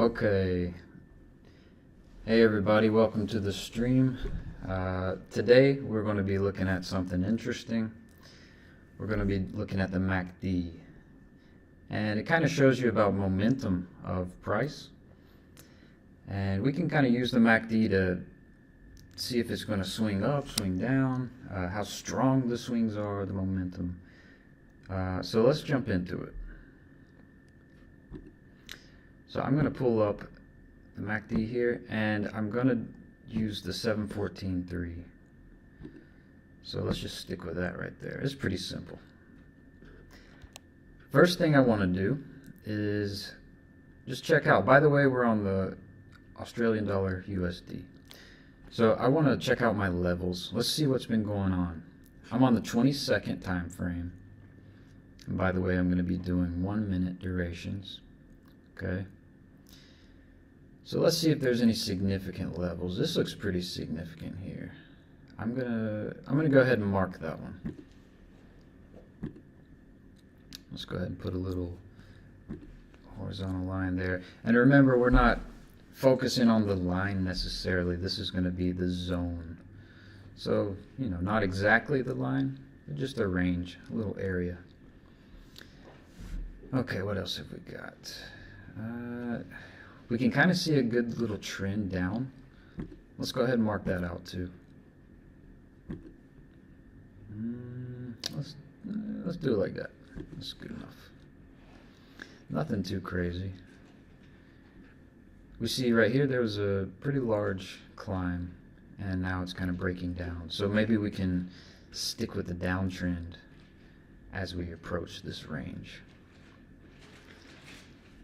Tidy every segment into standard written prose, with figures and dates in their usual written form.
Okay. Hey everybody, welcome to the stream. Today we're going to be looking at something interesting. We're going to be looking at the MACD. And it kind of shows you about momentum of price. And we can kind of use the MACD to see if it's going to swing up, swing down, how strong the swings are, the momentum. So let's jump into it. So I'm going to pull up the MACD here, and I'm going to use the 714.3. So let's just stick with that right there. It's pretty simple. First thing I want to do is just check out. By the way, we're on the Australian dollar USD. So I want to check out my levels. Let's see what's been going on. I'm on the 22nd time frame. And by the way, I'm going to be doing 1 minute durations. Okay. So let's see if there's any significant levels. This looks pretty significant here. I'm gonna go ahead and mark that one. Let's go ahead and put a little horizontal line there. And remember, we're not focusing on the line necessarily. This is going to be the zone. So, you know, not exactly the line, but just a range, a little area. Okay, what else have we got? We can kind of see a good little trend down. Let's go ahead and mark that out too. Let's do it like that. That's good enough. Nothing too crazy. We see right here there was a pretty large climb, and now it's kind of breaking down. So maybe we can stick with the downtrend as we approach this range.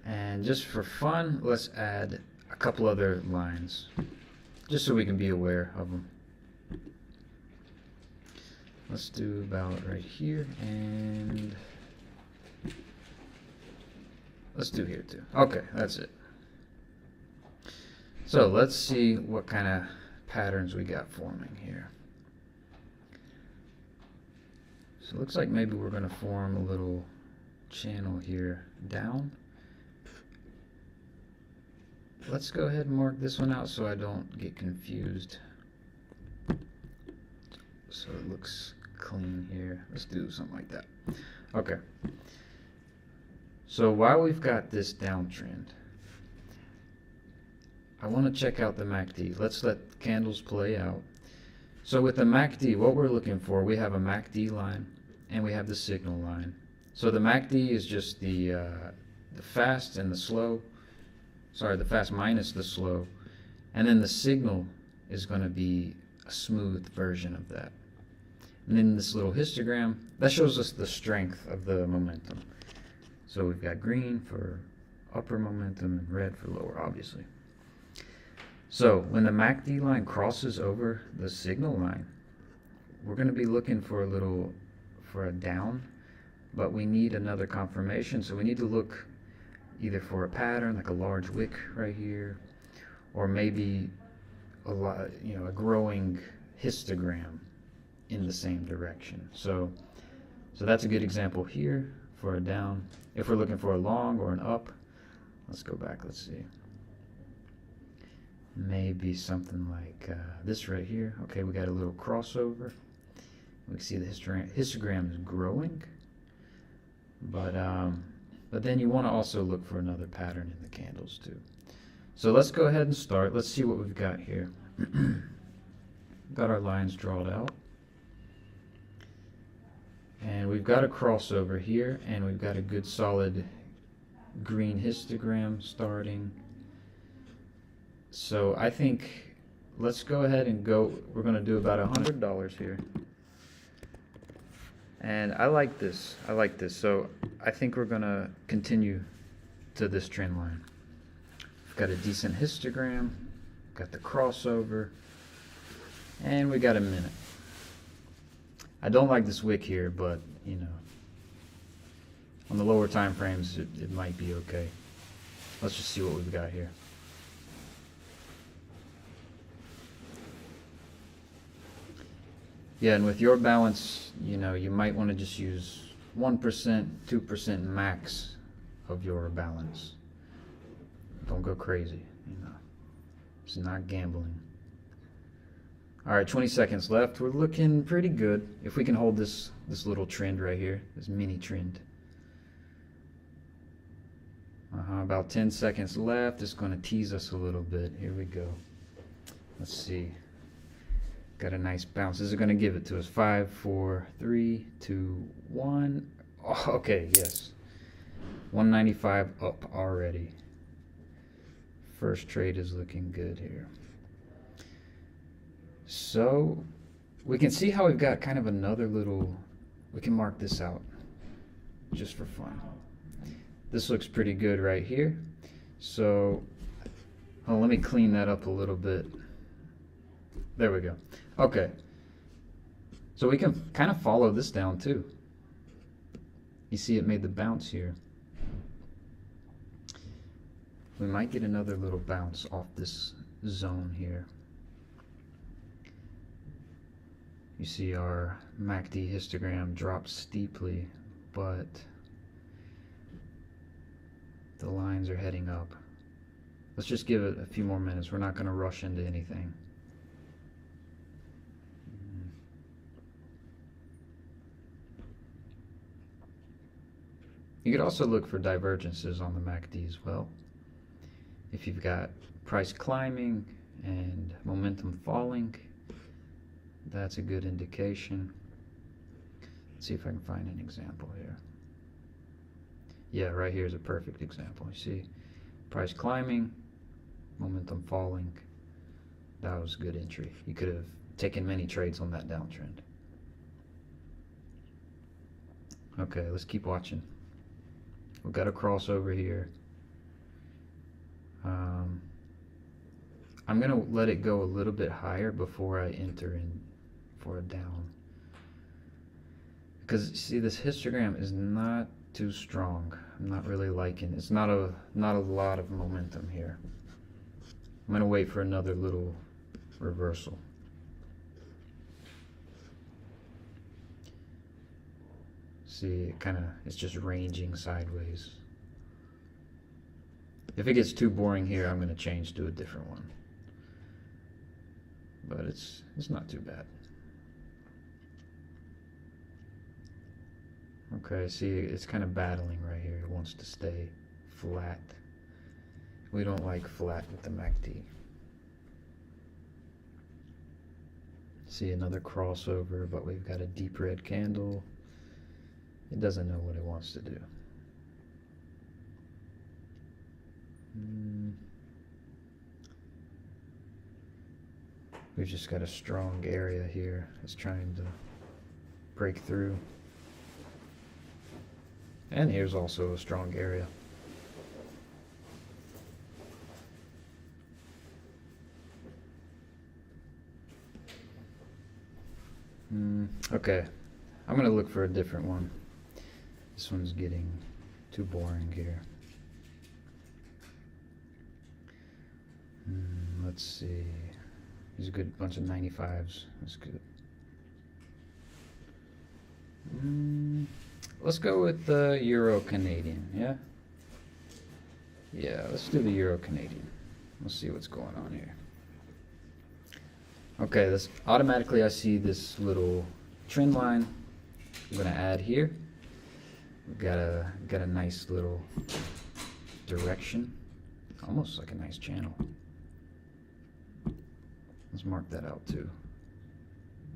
And just for fun, let's add a couple other lines, just so we can be aware of them. Let's do about right here, and let's do here too. Okay, that's it. So let's see what kind of patterns we got forming here. So it looks like maybe we're going to form a little channel here down. Let's go ahead and mark this one out so I don't get confused. So it looks clean here. Let's do something like that. Okay. So while we've got this downtrend, I want to check out the MACD. Let's let candles play out. So with the MACD, what we're looking for, we have a MACD line and we have the signal line. So the MACD is just the fast and the slow. Sorry, the fast minus the slow, and then the signal is going to be a smooth version of that. And then this little histogram, that shows us the strength of the momentum. So we've got green for upper momentum and red for lower, obviously. So when the MACD line crosses over the signal line, we're going to be looking for a down, but we need another confirmation. So we need to look either for a pattern like a large wick right here, or maybe a growing histogram in the same direction. So that's a good example here for a down. If we're looking for a long or an up, let's go back. Let's see. Maybe something like this right here. Okay, we got a little crossover. We can see the histogram is growing, but then you want to also look for another pattern in the candles too. So let's go ahead and start. Let's see what we've got here. Got our lines drawn out. And we've got a crossover here, and we've got a good solid green histogram starting. So I think let's go ahead and go. We're going to do about $100 here. And I like this. So I think we're going to continue to this trend line. We've got a decent histogram, got the crossover, and we got a minute. I don't like this wick here, but you know, on the lower time frames it might be okay. Let's just see what we've got here. Yeah, and with your balance, you know, you might want to just use 1%, 2% max of your balance. Don't go crazy, you know. It's not gambling. All right, 20 seconds left. We're looking pretty good. If we can hold this little trend right here, this mini trend. About 10 seconds left. It's going to tease us a little bit. Here we go. Let's see. Got a nice bounce. This is going to give it to us. 5, 4, 3, 2, 1. Oh, okay, yes. 195 up already. First trade is looking good here. So we can see how we've got kind of another little, we can mark this out just for fun. This looks pretty good right here. So let me clean that up a little bit. There we go. Okay. So we can kind of follow this down too. You see it made the bounce here. We might get another little bounce off this zone here. You see our MACD histogram dropped steeply, but the lines are heading up. Let's just give it a few more minutes. We're not going to rush into anything. You could also look for divergences on the MACD as well. If you've got price climbing and momentum falling, that's a good indication. Let's see if I can find an example here. Yeah, right here is a perfect example. You see price climbing, momentum falling. That was a good entry. You could have taken many trades on that downtrend. Okay, let's keep watching. We've got a crossover here. I'm going to let it go a little bit higher before I enter in for a down. Because see, this histogram is not too strong. I'm not really liking it. It's not a lot of momentum here. I'm going to wait for another little reversal. See, it's just ranging sideways. If it gets too boring here, I'm going to change to a different one. But it's not too bad. Okay, see, it's kind of battling right here. It wants to stay flat. We don't like flat with the MACD. See, another crossover, but we've got a deep red candle. It doesn't know what it wants to do. We've just got a strong area here. It's trying to break through. And here's also a strong area. Okay, I'm going to look for a different one. This one's getting too boring here. Let's see. There's a good bunch of 95s. That's good. Let's go with the Euro Canadian, yeah? Yeah, let's do the Euro Canadian. Let's see what's going on here. Okay, this automatically I see this little trend line. I'm gonna add here. We've got a nice little direction, almost like a nice channel. Let's mark that out too.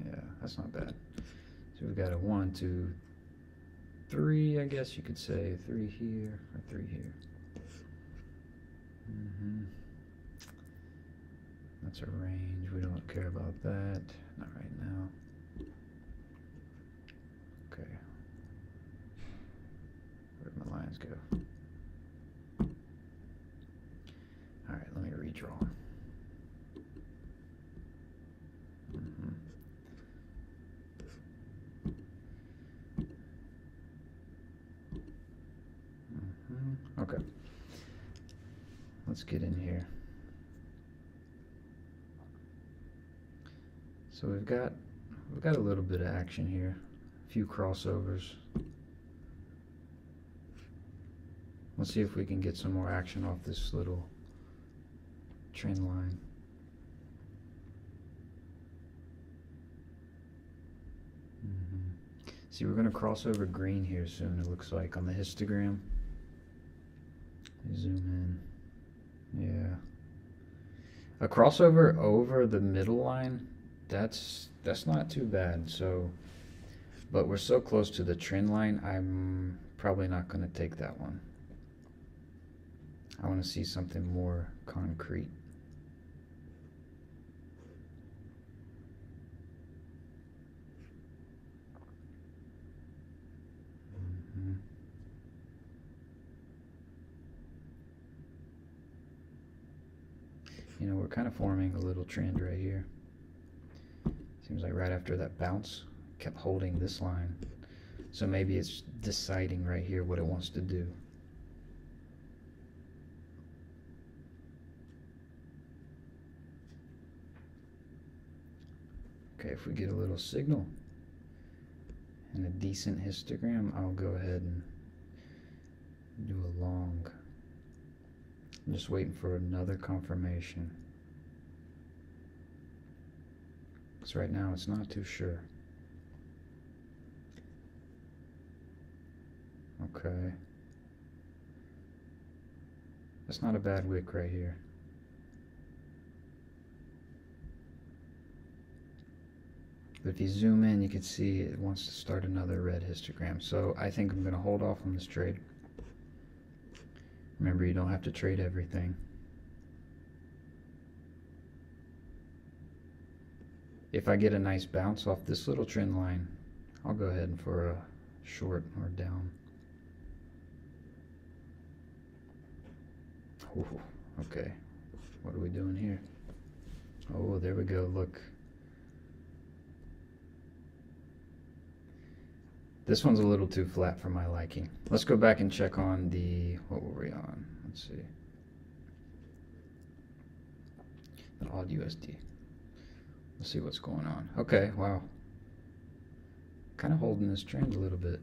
Yeah, that's not bad. So we've got a 1, 2, 3, I guess you could say. 3 here, or 3 here. That's a range. We don't care about that. Not right now. Okay. Where'd my lines go? Alright, let me redraw. Okay. Let's get in here. So we've got a little bit of action here. A few crossovers. Let's see if we can get some more action off this little trend line. See, we're going to cross over green here soon, it looks like, on the histogram. Zoom in. Yeah. A crossover over the middle line, that's not too bad. So, but we're so close to the trend line, I'm probably not going to take that one. I want to see something more concrete. You know, we're kind of forming a little trend right here. Seems like right after that bounce, kept holding this line. So maybe it's deciding right here what it wants to do. Okay, if we get a little signal and a decent histogram, I'll go ahead and do a long. I'm just waiting for another confirmation. Because right now it's not too sure. Okay. That's not a bad wick right here. But if you zoom in, you can see it wants to start another red histogram. So I think I'm going to hold off on this trade. Remember, you don't have to trade everything. If I get a nice bounce off this little trend line, I'll go ahead for a short or down. Ooh, okay, what are we doing here? Oh, there we go, look. This one's a little too flat for my liking. Let's go back and check on the, what were we on? Let's see. The odd USD. Let's see what's going on. Okay, wow. Kind of holding this trend a little bit.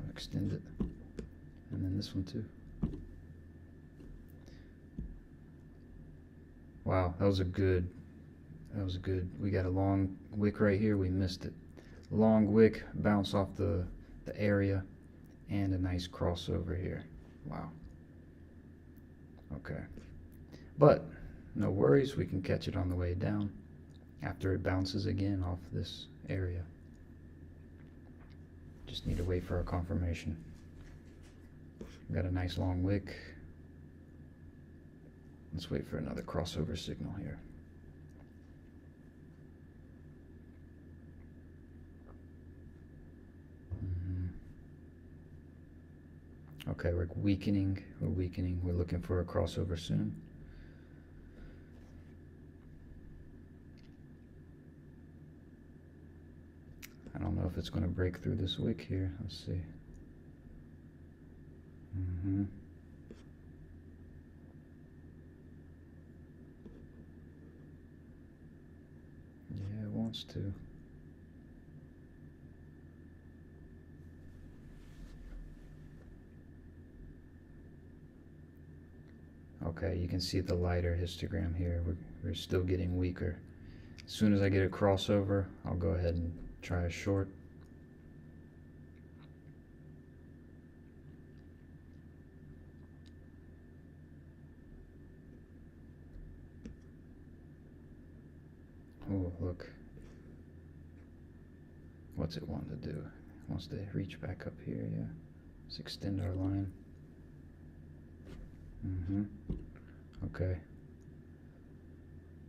I'll extend it. And then this one too. Wow, that was good. We got a long wick right here, we missed it. Long wick, bounce off the area, and a nice crossover here. Wow. Okay. But no worries, we can catch it on the way down after it bounces again off this area. Just need to wait for a confirmation. Got a nice long wick. Let's wait for another crossover signal here. Okay, we're weakening. We're looking for a crossover soon. I don't know if it's going to break through this wick here. Let's see. Yeah, it wants to. Okay, you can see the lighter histogram here. We're still getting weaker. As soon as I get a crossover, I'll go ahead and try a short. Oh, look. What's it want to do? It wants to reach back up here, yeah. Let's extend our line. Okay.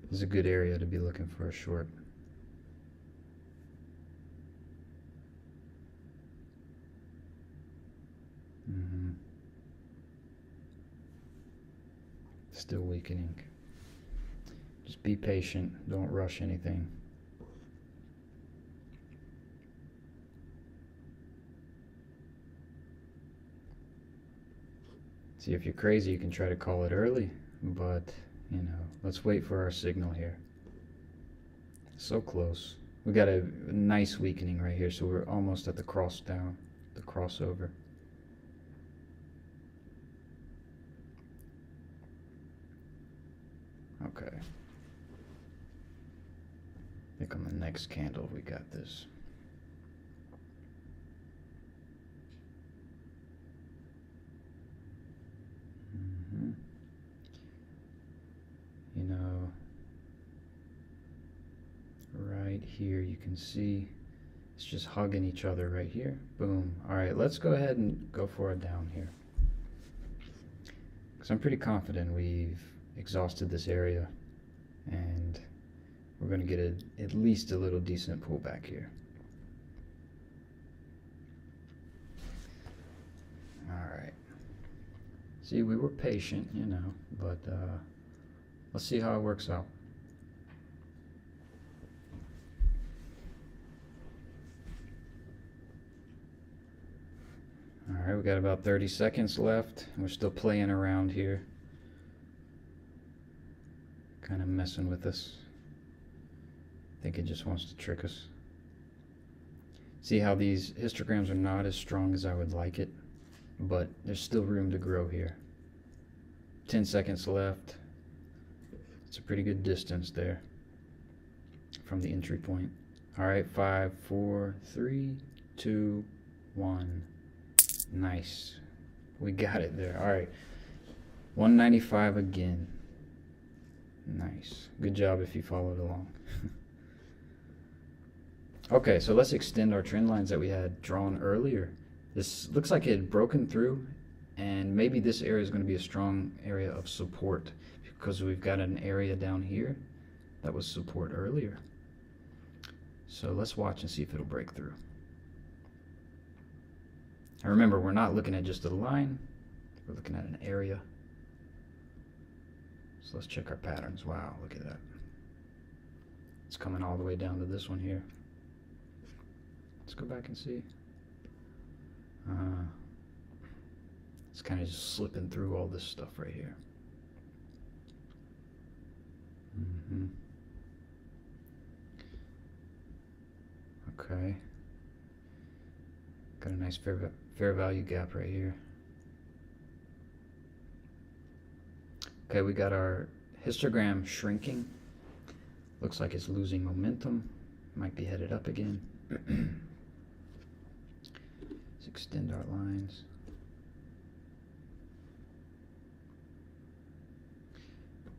This is a good area to be looking for a short. Still weakening. Just be patient. Don't rush anything. See, if you're crazy, you can try to call it early, but, you know, let's wait for our signal here. So close. We got a nice weakening right here, so we're almost at the cross down, the crossover. Okay. I think on the next candle we got this. You know, right here you can see it's just hugging each other right here. Boom. All right, let's go ahead and go for a down here, because I'm pretty confident we've exhausted this area and we're going to get at least a little decent pullback here. All right. See, we were patient, you know, but let's see how it works out. All right, we got about 30 seconds left. We're still playing around here, kind of messing with us. I think it just wants to trick us. See how these histograms are not as strong as I would like it, but there's still room to grow here. 10 seconds left. It's a pretty good distance there from the entry point. All right, 5, 4, 3, 2, 1. Nice. We got it there. All right. 195 again. Nice. Good job if you followed along. Okay, so let's extend our trend lines that we had drawn earlier. This looks like it had broken through, and maybe this area is going to be a strong area of support because we've got an area down here that was support earlier. So let's watch and see if it'll break through. And remember, we're not looking at just a line, we're looking at an area. So let's check our patterns. Wow, look at that. It's coming all the way down to this one here. Let's go back and see. It's kind of just slipping through all this stuff right here. Okay. Got a nice fair value gap right here. Okay, we got our histogram shrinking. Looks like it's losing momentum. Might be headed up again. Let's extend our lines.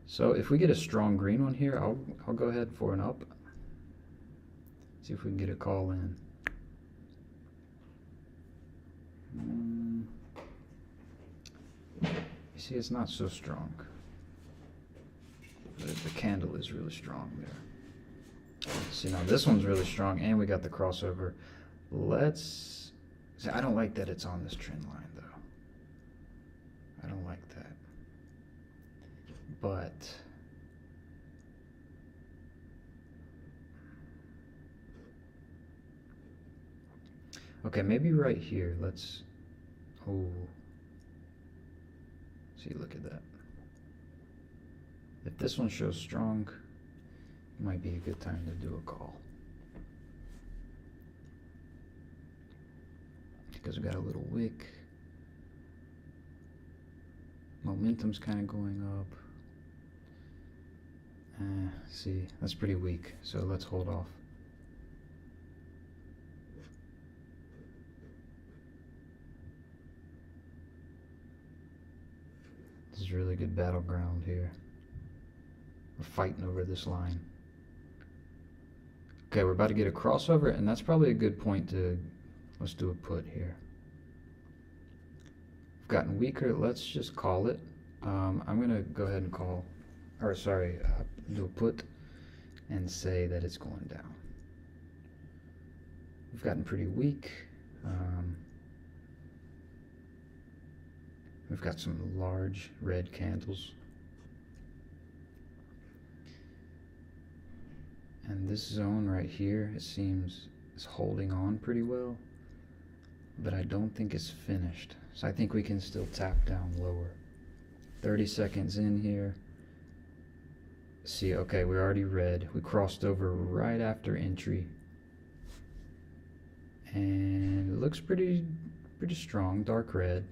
So if we get a strong green one here, I'll go ahead for an up. See if we can get a call in. You see, it's not so strong. The candle is really strong there. See, now this one's really strong, and we got the crossover. Let's see. I don't like that it's on this trend line, though. I don't like that. But okay, maybe right here. Let's. Oh. See, look at that. If this one shows strong, it might be a good time to do a call. Because we got a little wick. Momentum's kind of going up. See, that's pretty weak, so let's hold off. This is really good battleground here. We're fighting over this line. Okay, we're about to get a crossover, and that's probably a good point to, let's do a put here. We've gotten weaker, let's just call it. I'm going to go ahead and call, or sorry, do a put and say that it's going down. We've gotten pretty weak. We've got some large red candles. And this zone right here, it seems, is holding on pretty well, but I don't think it's finished. So I think we can still tap down lower. 30 seconds in here. See, okay, we're already red. We crossed over right after entry. And it looks pretty strong, dark red.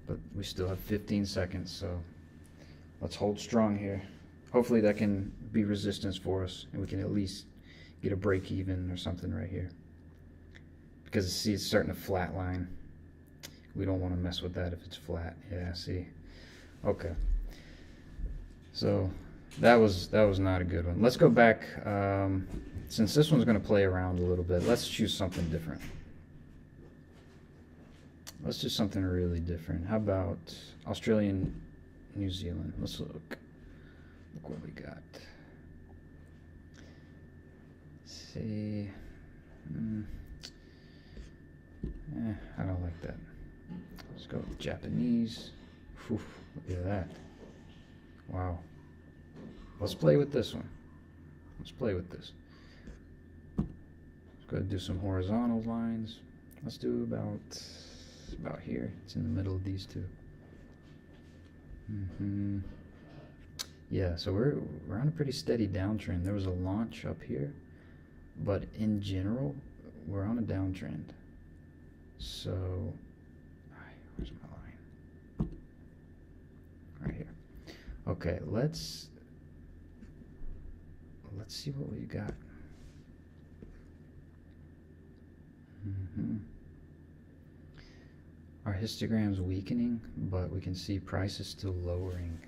But we still have 15 seconds, so Let's hold strong here. Hopefully that can be resistance for us, and we can at least get a break even or something right here. Because see, it's starting to flatline. We don't want to mess with that if it's flat. Yeah, see. Okay. So that was not a good one. Let's go back. Since this one's going to play around a little bit, let's choose something different. Let's do something really different. How about Australian, New Zealand? Let's look. Look what we got. Let's see. I don't like that. Let's go with Japanese. Whew, look at that. Wow. Let's play with this one. Let's play with this. Let's go ahead and do some horizontal lines. Let's do about here. It's in the middle of these two. Yeah, so we're on a pretty steady downtrend. There was a launch up here, but in general, we're on a downtrend. So, where's my line? Right here. Okay, let's see what we got. Our histogram's weakening, but we can see price is still lowering.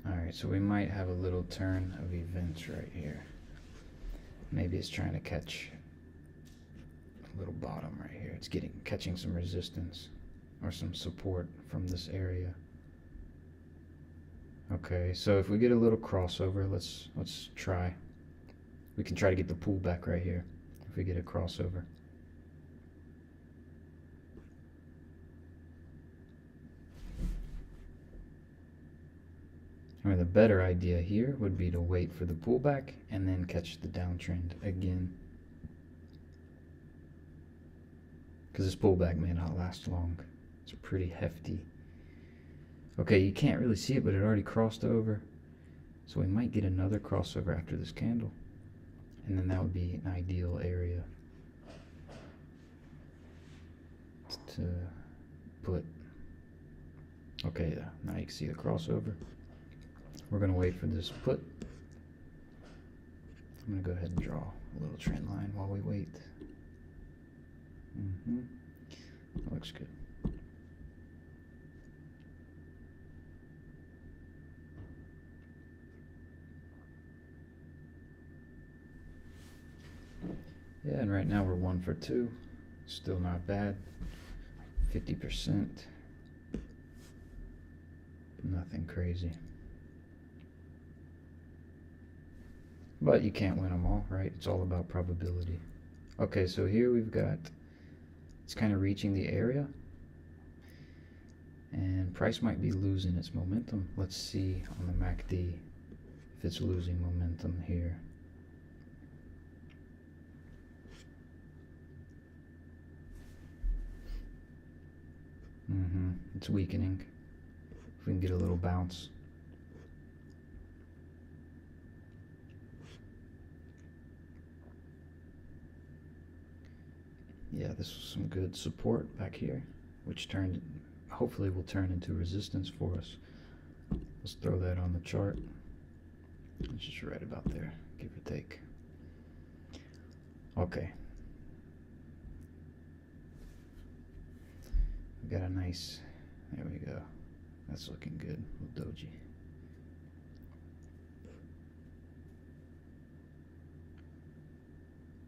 Alright, so we might have a little turn of events right here. Maybe it's trying to catch a little bottom right here. It's catching some resistance or some support from this area. Okay, so if we get a little crossover, let's try. We can try to get the pullback right here if we get a crossover. I mean, the better idea here would be to wait for the pullback and then catch the downtrend again. Because this pullback may not last long. It's pretty hefty. Okay, you can't really see it, but it already crossed over. So we might get another crossover after this candle. And then that would be an ideal area to put. Okay, yeah, now you can see the crossover. We're going to wait for this put. I'm going to go ahead and draw a little trend line while we wait. That looks good. Yeah, and right now we're 1 for 2. Still not bad. 50%. Nothing crazy. But you can't win them all, right? It's all about probability. Okay, so here we've got, it's kind of reaching the area. And price might be losing its momentum. Let's see on the MACD if it's losing momentum here. It's weakening. If we can get a little bounce. Yeah, this was some good support back here, which hopefully will turn into resistance for us. Let's throw that on the chart. It's just right about there, give or take. Okay. We got a nice, there we go. That's looking good, a little doji.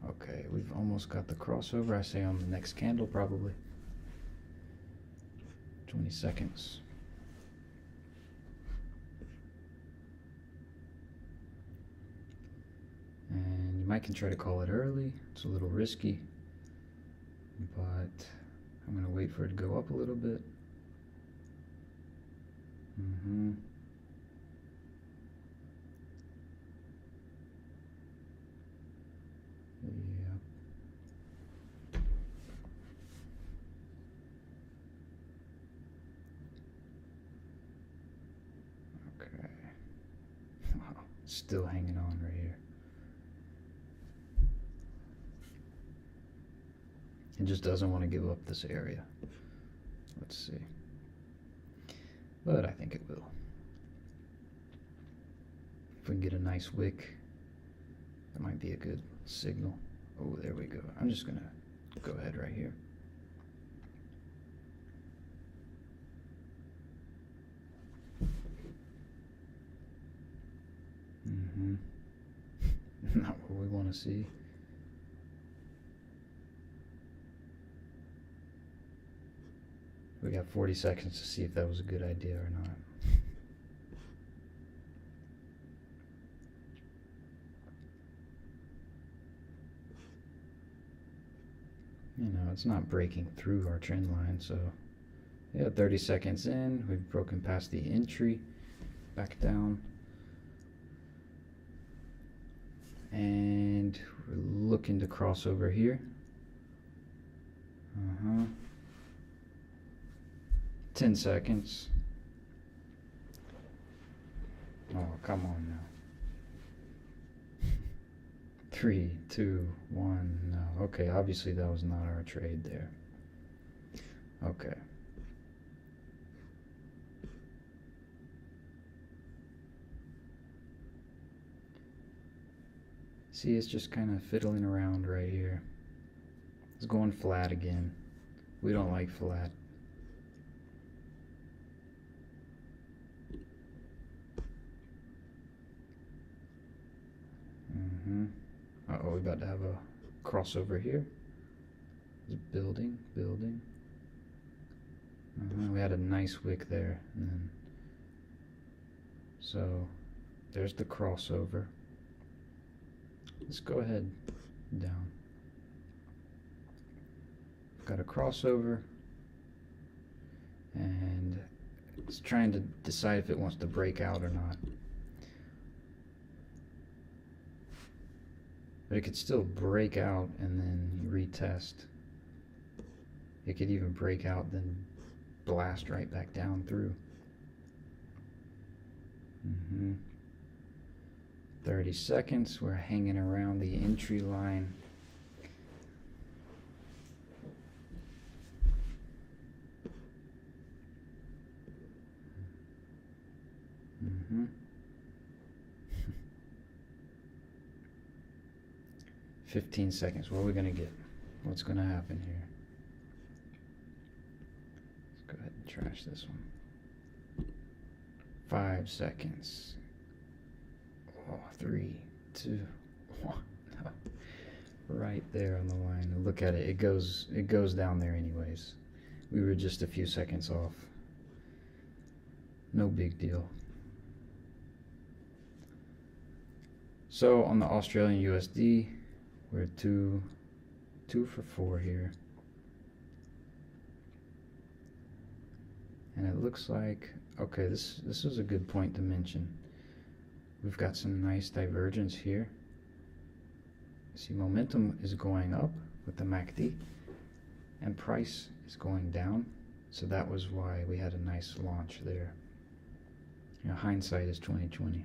Okay, we've almost got the crossover. I say on the next candle probably. 20 seconds. And you might can try to call it early. It's a little risky, but I'm going to wait for it to go up a little bit. still hanging on right here. It just doesn't want to give up this area. Let's see. But I think it will. If we can get a nice wick, that might be a good signal. Oh, there we go. I'm just going to go ahead right here. Not what we want to see. We got 40 seconds to see if that was a good idea or not. You know, it's not breaking through our trend line, so yeah, 30 seconds in, we've broken past the entry, back down. And we're looking to cross over here. 10 seconds. Oh, come on now. 3, 2, 1, no. Okay, obviously that was not our trade there. Okay. See, it's just kind of fiddling around right here. It's going flat again. We don't like flat. Uh-oh, we're about to have a crossover here. It's building. We had a nice wick there. And then, so, there's the crossover. Let's go ahead down. Got a crossover, and it's trying to decide if it wants to break out or not. But it could still break out and then retest. It could even break out, then blast right back down through. 30 seconds, we're hanging around the entry line. Mm-hmm. 15 seconds. What are we going to get? What's going to happen here? Let's go ahead and trash this one. 5 seconds. Oh, 3, 2, 1. Right there on the line. Look at it. It goes down there anyways. We were just a few seconds off. No big deal. So on the Australian USD, we're two for 4 here. And it looks like, okay, this is a good point to mention. We've got some nice divergence here. See, momentum is going up with the MACD, and price is going down. So that was why we had a nice launch there. You know, hindsight is 20/20.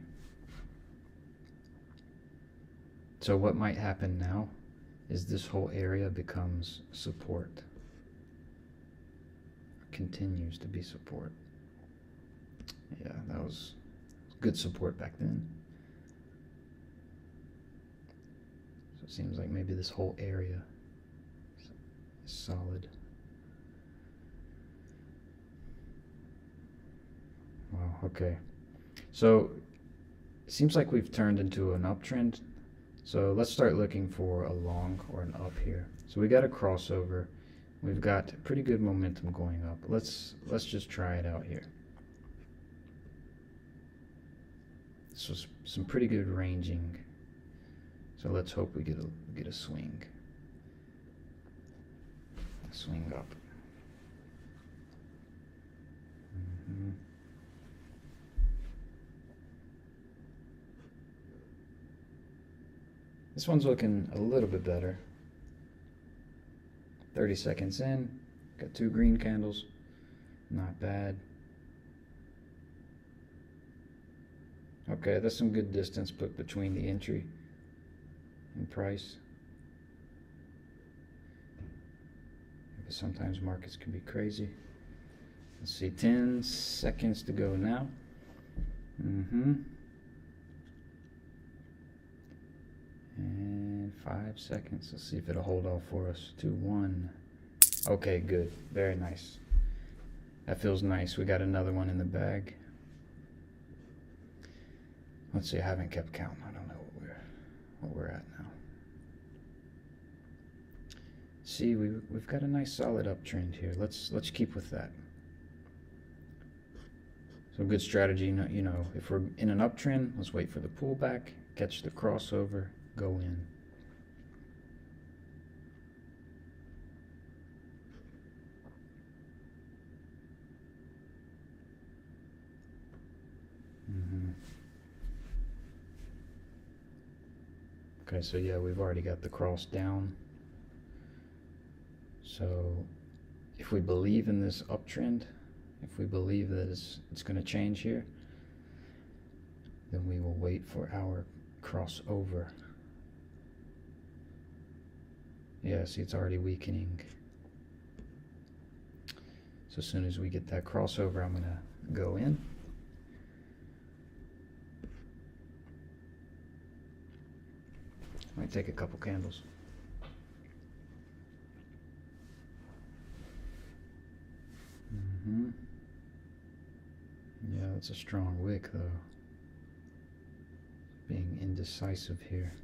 So what might happen now is this whole area becomes support. Continues to be support. Yeah, that was good support back then. So it seems like maybe this whole area is solid. Wow, okay. So it seems like we've turned into an uptrend. So let's start looking for a long or an up here. So we got a crossover. We've got pretty good momentum going up. Let's just try it out here. This was some pretty good ranging. So let's hope we get a swing. A swing up. This one's looking a little bit better. 30 seconds in, got 2 green candles, not bad. Oh, Okay, that's some good distance put between the entry and price. Because sometimes markets can be crazy. Let's see, 10 seconds to go now. And 5 seconds. Let's see if it'll hold off for us. 2, 1. Okay, good. Very nice. That feels nice. We got another one in the bag. Let's see, I haven't kept count. I don't know what we're at now. See, we've got a nice solid uptrend here. Let's keep with that. So good strategy, you know, if we're in an uptrend, let's wait for the pullback, catch the crossover, go in. Okay, so yeah, we've already got the cross down. So if we believe in this uptrend, if we believe that it's going to change here, then we will wait for our crossover. Yeah, see, it's already weakening. So as soon as we get that crossover, I'm going to go in. Might take a couple candles. Yeah, that's a strong wick though. Being indecisive here.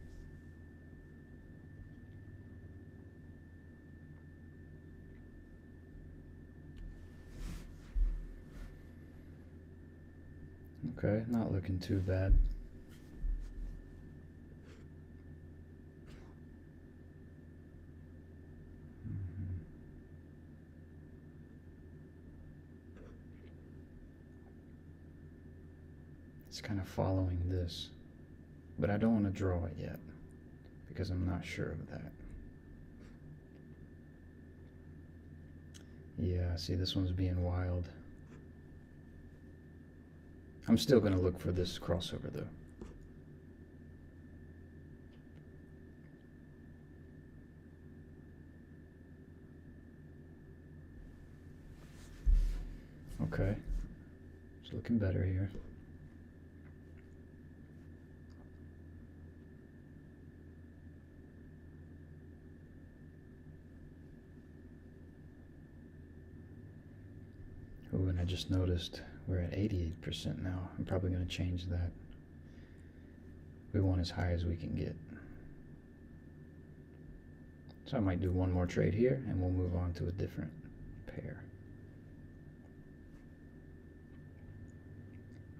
Okay, not looking too bad. It's kind of following this, but I don't want to draw it yet because I'm not sure of that. Yeah, see, this one's being wild. I'm still going to look for this crossover though. Okay, it's looking better here. Oh, and I just noticed we're at 88% now. I'm probably going to change that. We want as high as we can get. So I might do one more trade here and we'll move on to a different pair.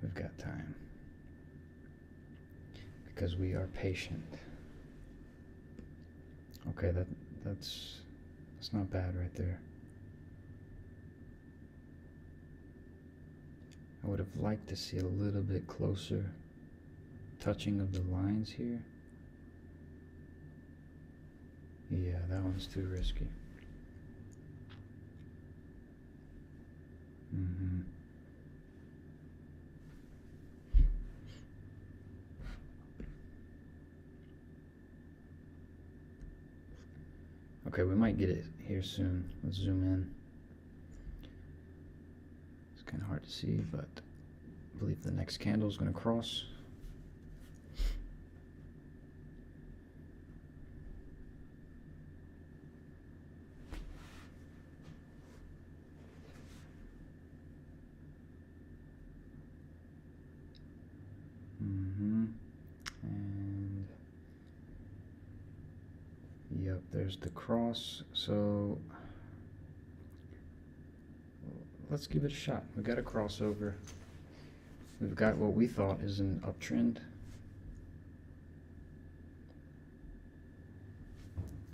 We've got time because we are patient. Okay, that's not bad right there. I would have liked to see a little bit closer touching of the lines here. Yeah, that one's too risky. Okay, we might get it here soon. Let's zoom in. It's kind of hard to see, but I believe the next candle is going to cross. And yep, there's the cross. So let's give it a shot. We got a crossover. We've got what we thought is an uptrend.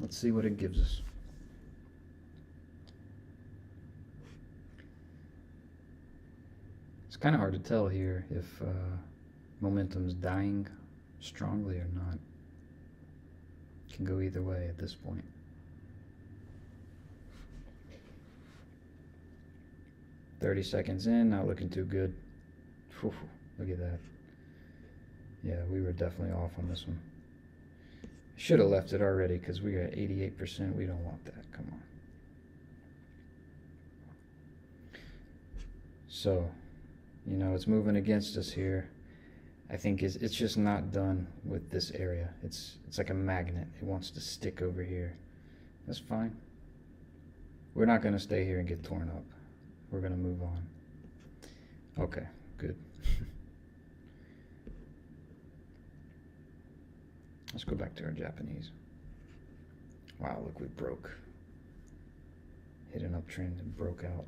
Let's see what it gives us. It's kind of hard to tell here if momentum's dying strongly or not. It can go either way at this point. .30 seconds in, not looking too good. Whew, look at that. Yeah, we were definitely off on this one. Should have left it already because we are at 88%. We don't want that. Come on. So, you know, it's moving against us here. I think it's just not done with this area. It's like a magnet. It wants to stick over here. That's fine. We're not going to stay here and get torn up. We're going to move on. Okay, good. Let's go back to our Japanese. Wow, look, we broke. Hit an uptrend and broke out.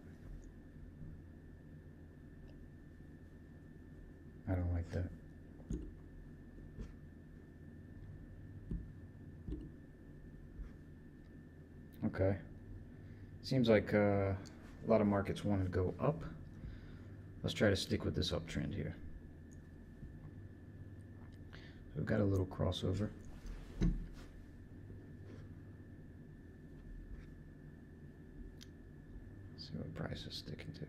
I don't like that. Okay. Seems like a lot of markets want to go up. Let's try to stick with this uptrend here. So we've got a little crossover. Let's see what price is sticking to down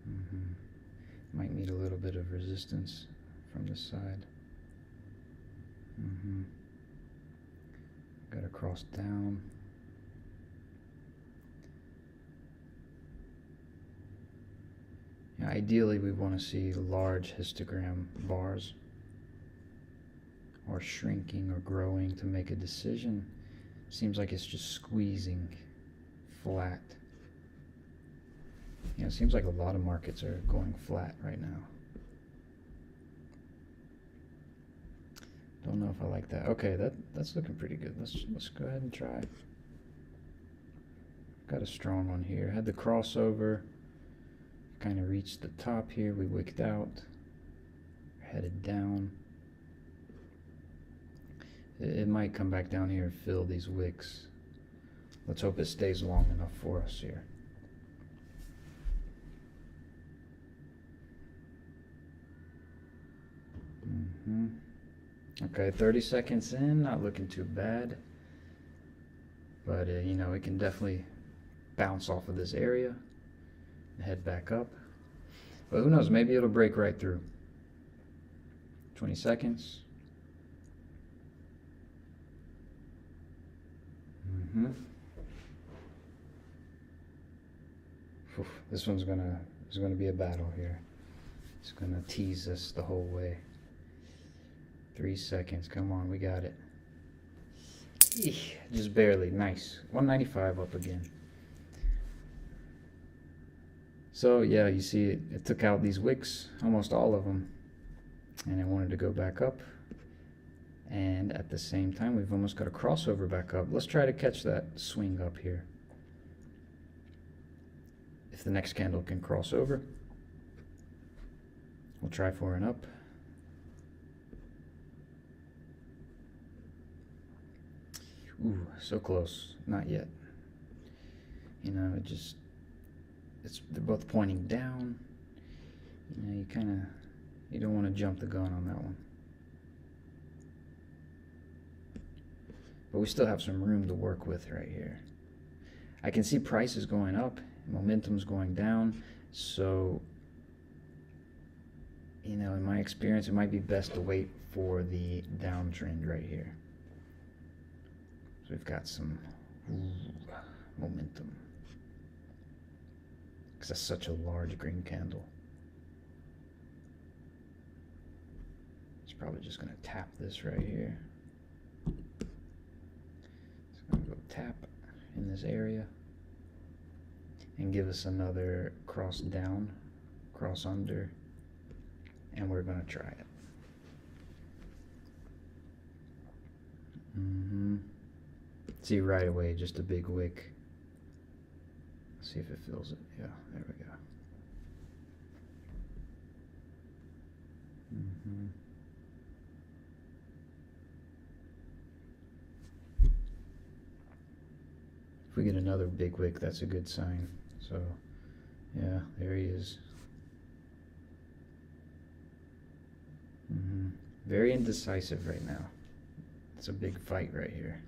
here. Might need a little bit of resistance from this side. Got to cross down. Yeah, ideally we want to see large histogram bars, or shrinking or growing to make a decision. Seems like it's just squeezing flat. Yeah, it seems like a lot of markets are going flat right now. Don't know if I like that. Okay, that's looking pretty good. Let's go ahead and try. Got a strong one here. Had the crossover. Kind of reached the top here. We wicked out. Headed down. It might come back down here and fill these wicks. Let's hope it stays long enough for us here. Okay, 30 seconds in, not looking too bad. But, you know, it can definitely bounce off of this area and head back up. But who knows, maybe it'll break right through. 20 seconds. This one's gonna be a battle here. It's gonna tease us the whole way. 3 seconds. Come on, we got it. Eesh, just barely. Nice. 195 up again. So yeah, you see it took out these wicks, almost all of them, and it wanted to go back up. And at the same time, we've almost got a crossover back up. Let's try to catch that swing up here. If the next candle can cross over, we'll try for an up. Ooh, so close. Not yet. You know, they're both pointing down. You know, you don't want to jump the gun on that one. But we still have some room to work with right here. I can see prices going up, momentum's going down, so, you know, in my experience, it might be best to wait for the downtrend right here. So we've got some momentum, because that's such a large green candle. It's probably just going to tap this right here. It's going to go tap in this area and give us another cross down, cross under, and we're going to try it. See right away, just a big wick. Let's see if it fills it. Yeah, there we go. If we get another big wick, that's a good sign. So, yeah, there he is. Very indecisive right now. It's a big fight right here.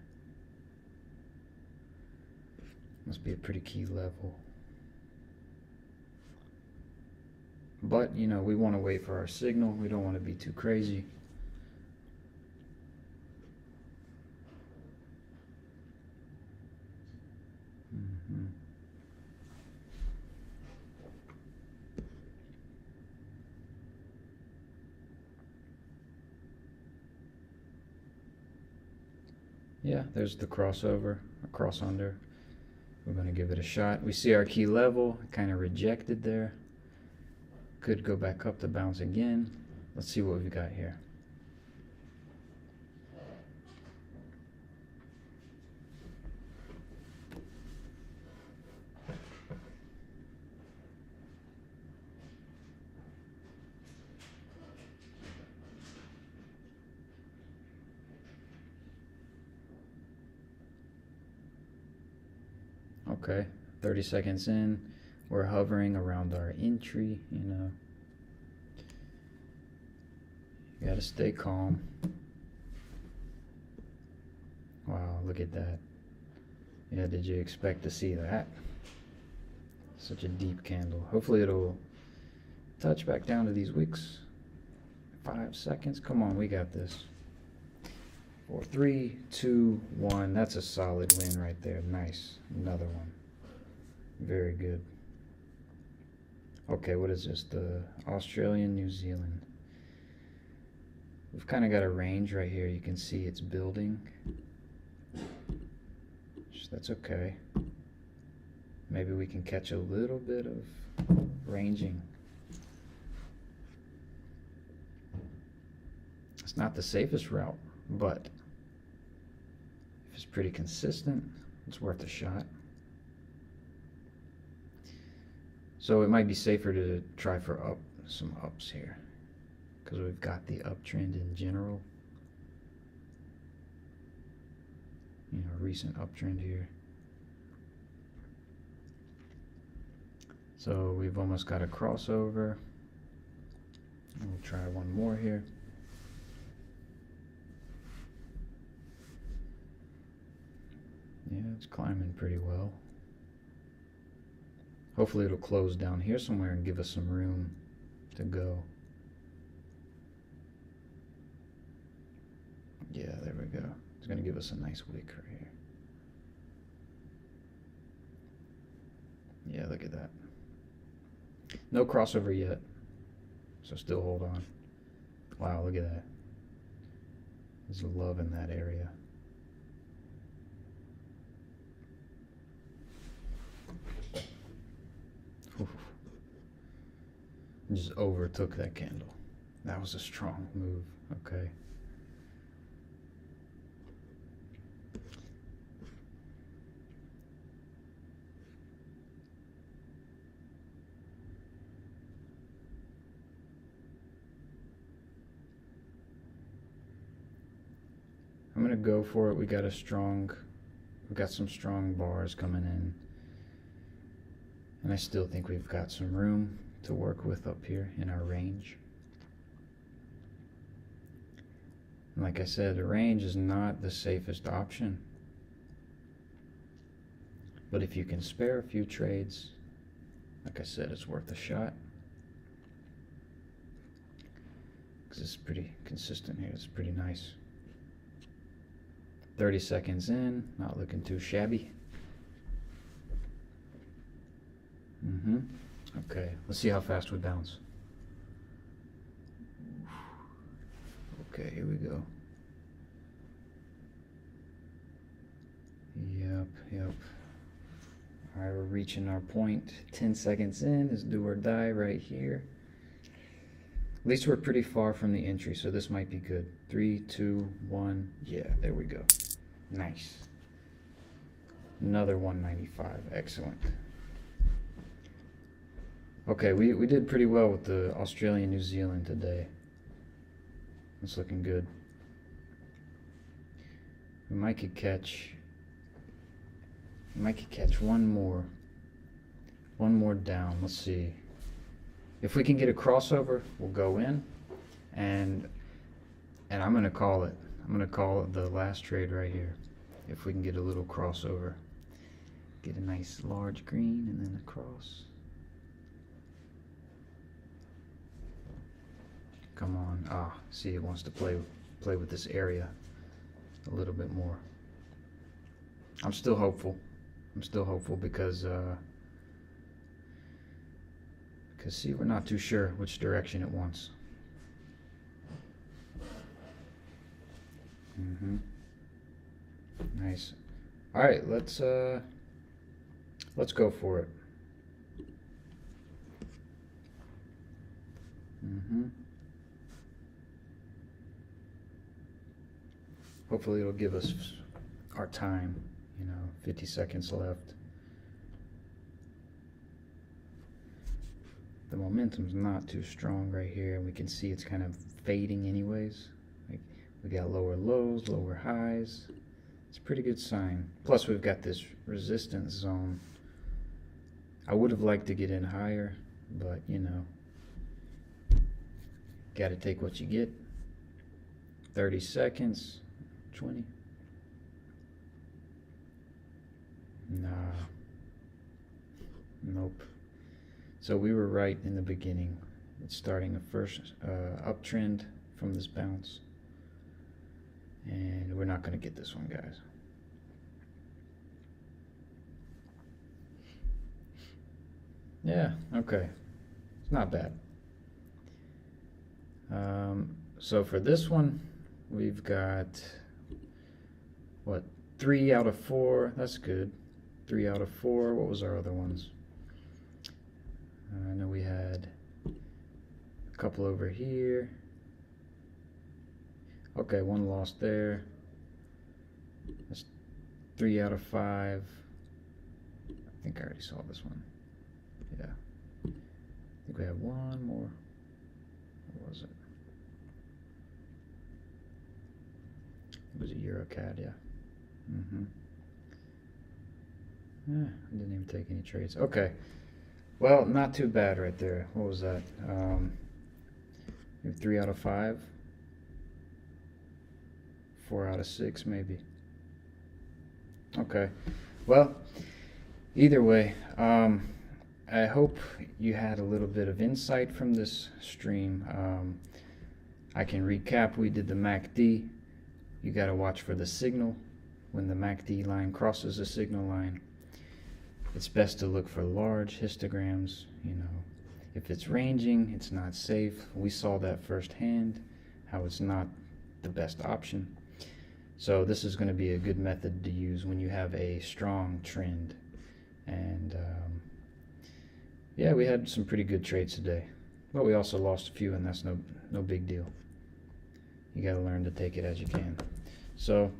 Must be a pretty key level. But, you know, we want to wait for our signal. We don't want to be too crazy. Yeah, there's the crossover, a cross under. We're going to give it a shot. We see our key level, kind of rejected there. Could go back up to bounce again. Let's see what we got here. Okay, 30 seconds in, we're hovering around our entry, you know. You gotta stay calm. Wow, look at that. Yeah, did you expect to see that? Such a deep candle. Hopefully it'll touch back down to these wicks. 5 seconds, come on, we got this. 4, 3, 2, 1. That's a solid win right there. Nice. Another one. Very good. Okay, what is this? The Australian, New Zealand. We've kind of got a range right here. You can see it's building. That's okay. Maybe we can catch a little bit of ranging. It's not the safest route, but if it's pretty consistent, it's worth a shot. So it might be safer to try for some ups here, because we've got the uptrend in general. You know, recent uptrend here. So we've almost got a crossover. We'll try one more here. Yeah, it's climbing pretty well. Hopefully it'll close down here somewhere and give us some room to go. Yeah, there we go. It's going to give us a nice wick right here. Yeah, look at that. No crossover yet, so still hold on. Wow, look at that. There's love in that area. Oof. Just overtook that candle. That was a strong move. Okay. I'm gonna go for it. We got some strong bars coming in. And I still think we've got some room to work with up here in our range. And like I said, the range is not the safest option. But if you can spare a few trades, like I said, it's worth a shot. Because it's pretty consistent here. It's pretty nice. 30 seconds in, not looking too shabby. Okay, let's see how fast we bounce. Okay, here we go. Yep. Alright, we're reaching our point. 10 seconds in is do or die right here. At least we're pretty far from the entry, so this might be good. 3, 2, 1. Yeah, there we go. Nice. Another 195. Excellent. Okay, we did pretty well with the Australian New Zealand today. It's looking good. We might could catch one more down. Let's see. If we can get a crossover, we'll go in, and I'm gonna call it. I'm gonna call it the last trade right here. If we can get a little crossover, get a nice large green and then a cross. Come on. Ah, see, it wants to play with this area a little bit more. I'm still hopeful. I'm still hopeful because see, we're not too sure which direction it wants. Nice. All right, let's go for it. Hopefully it'll give us our time, 50 seconds left. The momentum's not too strong right here, and we can see it's kind of fading anyways. Like, we got lower lows, lower highs. It's a pretty good sign. Plus we've got this resistance zone. I would have liked to get in higher, but gotta take what you get. 30 seconds, 20. Nah. Nope. So we were right in the beginning. It's starting a first uptrend from this bounce. And we're not going to get this one, guys. Yeah, okay. It's not bad. So for this one, we've got, what, 3 out of 4. That's good. 3 out of 4. What was our other ones? I know we had a couple over here. Okay, 1 lost there. That's 3 out of 5. I think I already saw this one. Yeah. I think we have 1 more. What was it? It was a EuroCAD, yeah. I didn't even take any trades. Okay. Well, not too bad right there. What was that? 3 out of 5. 4 out of 6 maybe. Okay. Well, either way, I hope you had a little bit of insight from this stream. I can recap. We did the MACD. You got to watch for the signal. When the MACD line crosses the signal line, it's best to look for large histograms. If it's ranging, it's not safe. We saw that firsthand, how it's not the best option. So this is going to be a good method to use when you have a strong trend. And yeah, we had some pretty good trades today, but we also lost a few, and that's no big deal. You got to learn to take it as you can. So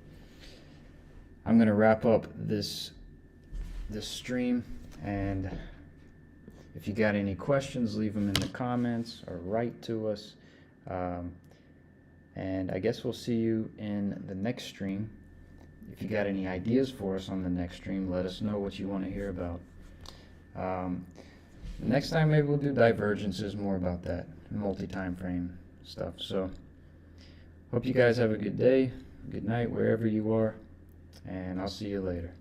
I'm going to wrap up this stream, and if you got any questions, leave them in the comments or write to us. And I guess we'll see you in the next stream. If you got any ideas for us on the next stream, let us know what you want to hear about. Next time maybe we'll do divergences, more about that, multi-time frame stuff. So hope you guys have a good day, good night, wherever you are, and I'll see you later.